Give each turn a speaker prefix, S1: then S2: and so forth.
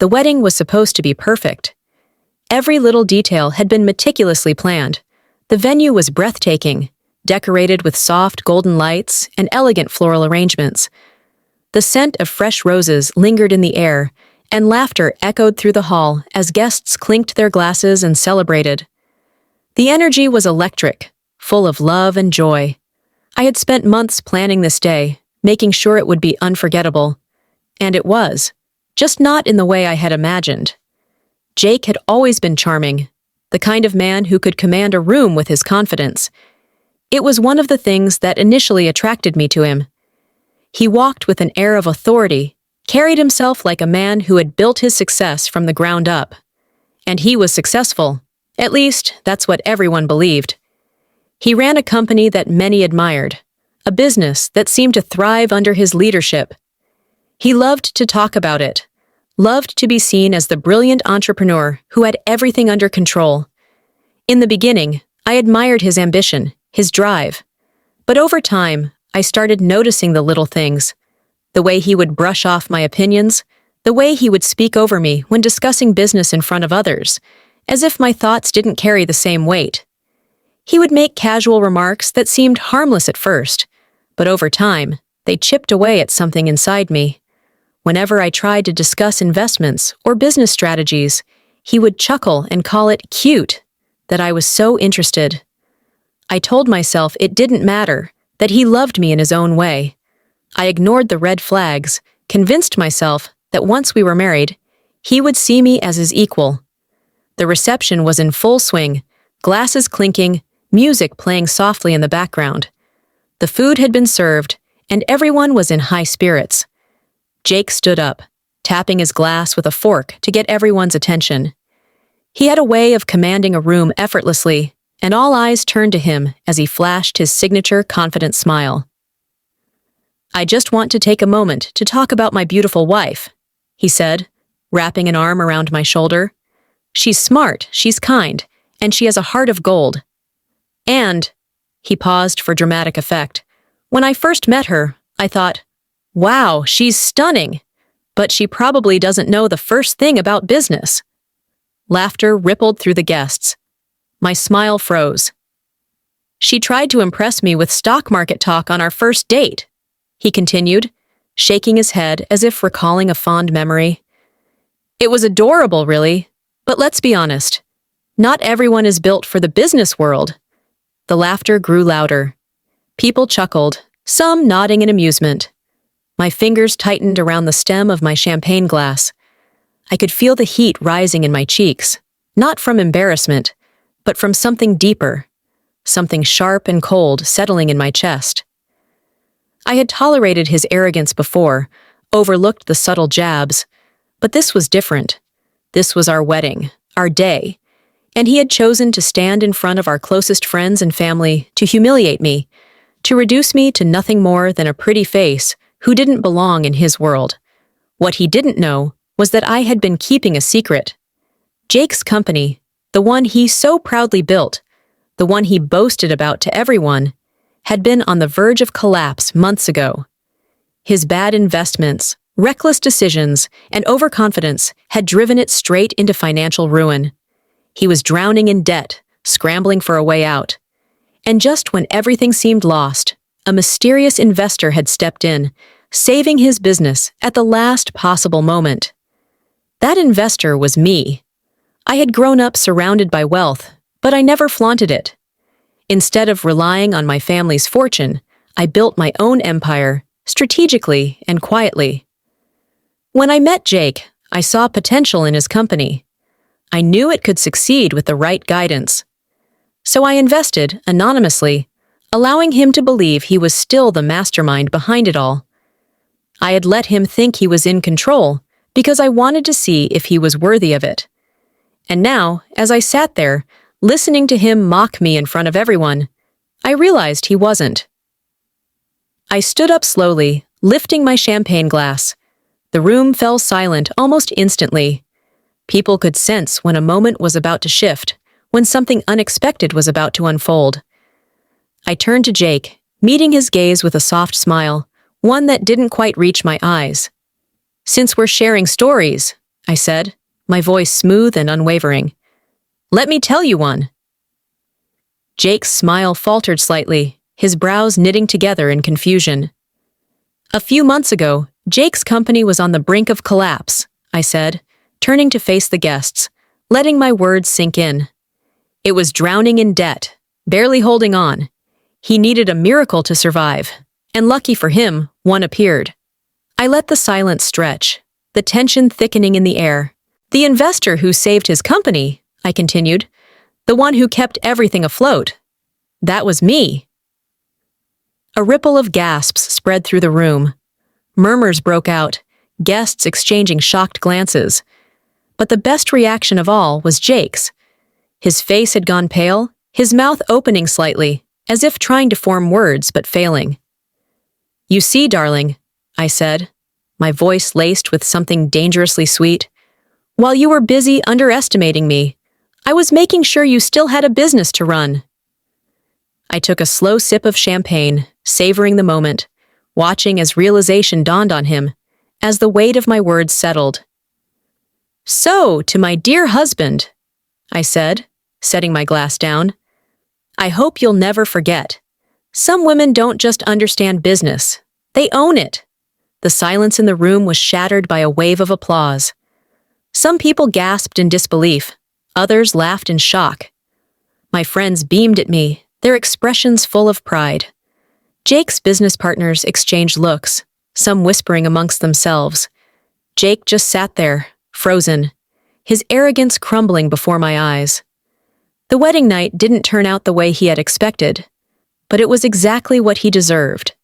S1: The wedding was supposed to be perfect. Every little detail had been meticulously planned. The venue was breathtaking, decorated with soft golden lights and elegant floral arrangements. The scent of fresh roses lingered in the air, and laughter echoed through the hall as guests clinked their glasses and celebrated. The energy was electric, full of love and joy. I had spent months planning this day, making sure it would be unforgettable. And it was, just not in the way I had imagined. Jake had always been charming, the kind of man who could command a room with his confidence. It was one of the things that initially attracted me to him. He walked with an air of authority, carried himself like a man who had built his success from the ground up. And he was successful. At least, that's what everyone believed. He ran a company that many admired, a business that seemed to thrive under his leadership. He loved to talk about it, loved to be seen as the brilliant entrepreneur who had everything under control. In the beginning, I admired his ambition, his drive. But over time, I started noticing the little things. The way he would brush off my opinions, the way he would speak over me when discussing business in front of others, as if my thoughts didn't carry the same weight. He would make casual remarks that seemed harmless at first, but over time, they chipped away at something inside me. Whenever I tried to discuss investments or business strategies, he would chuckle and call it cute that I was so interested. I told myself it didn't matter, that he loved me in his own way. I ignored the red flags, convinced myself that once we were married, he would see me as his equal. The reception was in full swing, glasses clinking, music playing softly in the background. The food had been served, and everyone was in high spirits. Jake stood up, tapping his glass with a fork to get everyone's attention. He had a way of commanding a room effortlessly, and all eyes turned to him as he flashed his signature confident smile. "I just want to take a moment to talk about my beautiful wife," he said, wrapping an arm around my shoulder. "She's smart, she's kind, and she has a heart of gold. And," he paused for dramatic effect, "when I first met her, I thought, wow, she's stunning, but she probably doesn't know the first thing about business." Laughter rippled through the guests. My smile froze. "She tried to impress me with stock market talk on our first date," he continued, shaking his head as if recalling a fond memory. "It was adorable, really, but let's be honest. Not everyone is built for the business world." The laughter grew louder. People chuckled, some nodding in amusement. My fingers tightened around the stem of my champagne glass. I could feel the heat rising in my cheeks, not from embarrassment, but from something deeper, something sharp and cold settling in my chest. I had tolerated his arrogance before, overlooked the subtle jabs, but this was different. This was our wedding, our day, and he had chosen to stand in front of our closest friends and family to humiliate me, to reduce me to nothing more than a pretty face who didn't belong in his world. What he didn't know was that I had been keeping a secret. Jake's company, the one he so proudly built, the one he boasted about to everyone, had been on the verge of collapse months ago. His bad investments, reckless decisions, and overconfidence had driven it straight into financial ruin. He was drowning in debt, scrambling for a way out. And just when everything seemed lost, a mysterious investor had stepped in, saving his business at the last possible moment. That investor was me. I had grown up surrounded by wealth, but I never flaunted it. Instead of relying on my family's fortune, I built my own empire, strategically and quietly. When I met Jake, I saw potential in his company. I knew it could succeed with the right guidance. So I invested anonymously, allowing him to believe he was still the mastermind behind it all. I had let him think he was in control because I wanted to see if he was worthy of it. And now, as I sat there, listening to him mock me in front of everyone, I realized he wasn't. I stood up slowly, lifting my champagne glass. The room fell silent almost instantly. People could sense when a moment was about to shift, when something unexpected was about to unfold. I turned to Jake, meeting his gaze with a soft smile, one that didn't quite reach my eyes. "Since we're sharing stories," I said, my voice smooth and unwavering. Let me tell you one. Jake's smile faltered slightly, his brows knitting together in confusion. A few months ago, Jake's company was on the brink of collapse, I said, turning to face the guests, letting my words sink in. It was drowning in debt, barely holding on. He needed a miracle to survive, and lucky for him, one appeared. I let the silence stretch, the tension thickening in the air. The investor who saved his company, I continued, the one who kept everything afloat. That was me. A ripple of gasps spread through the room. Murmurs broke out, guests exchanging shocked glances. But the best reaction of all was Jake's. His face had gone pale, his mouth opening slightly, as if trying to form words but failing. You see, darling, I said, my voice laced with something dangerously sweet, while you were busy underestimating me, I was making sure you still had a business to run. I took a slow sip of champagne, savoring the moment, watching as realization dawned on him, as the weight of my words settled. So, to my dear husband, I said, setting my glass down, I hope you'll never forget. Some women don't just understand business, they own it. The silence in the room was shattered by a wave of applause. Some people gasped in disbelief, others laughed in shock. My friends beamed at me, their expressions full of pride. Jake's business partners exchanged looks, some whispering amongst themselves. Jake just sat there, frozen, his arrogance crumbling before my eyes. The wedding night didn't turn out the way he had expected, but it was exactly what he deserved.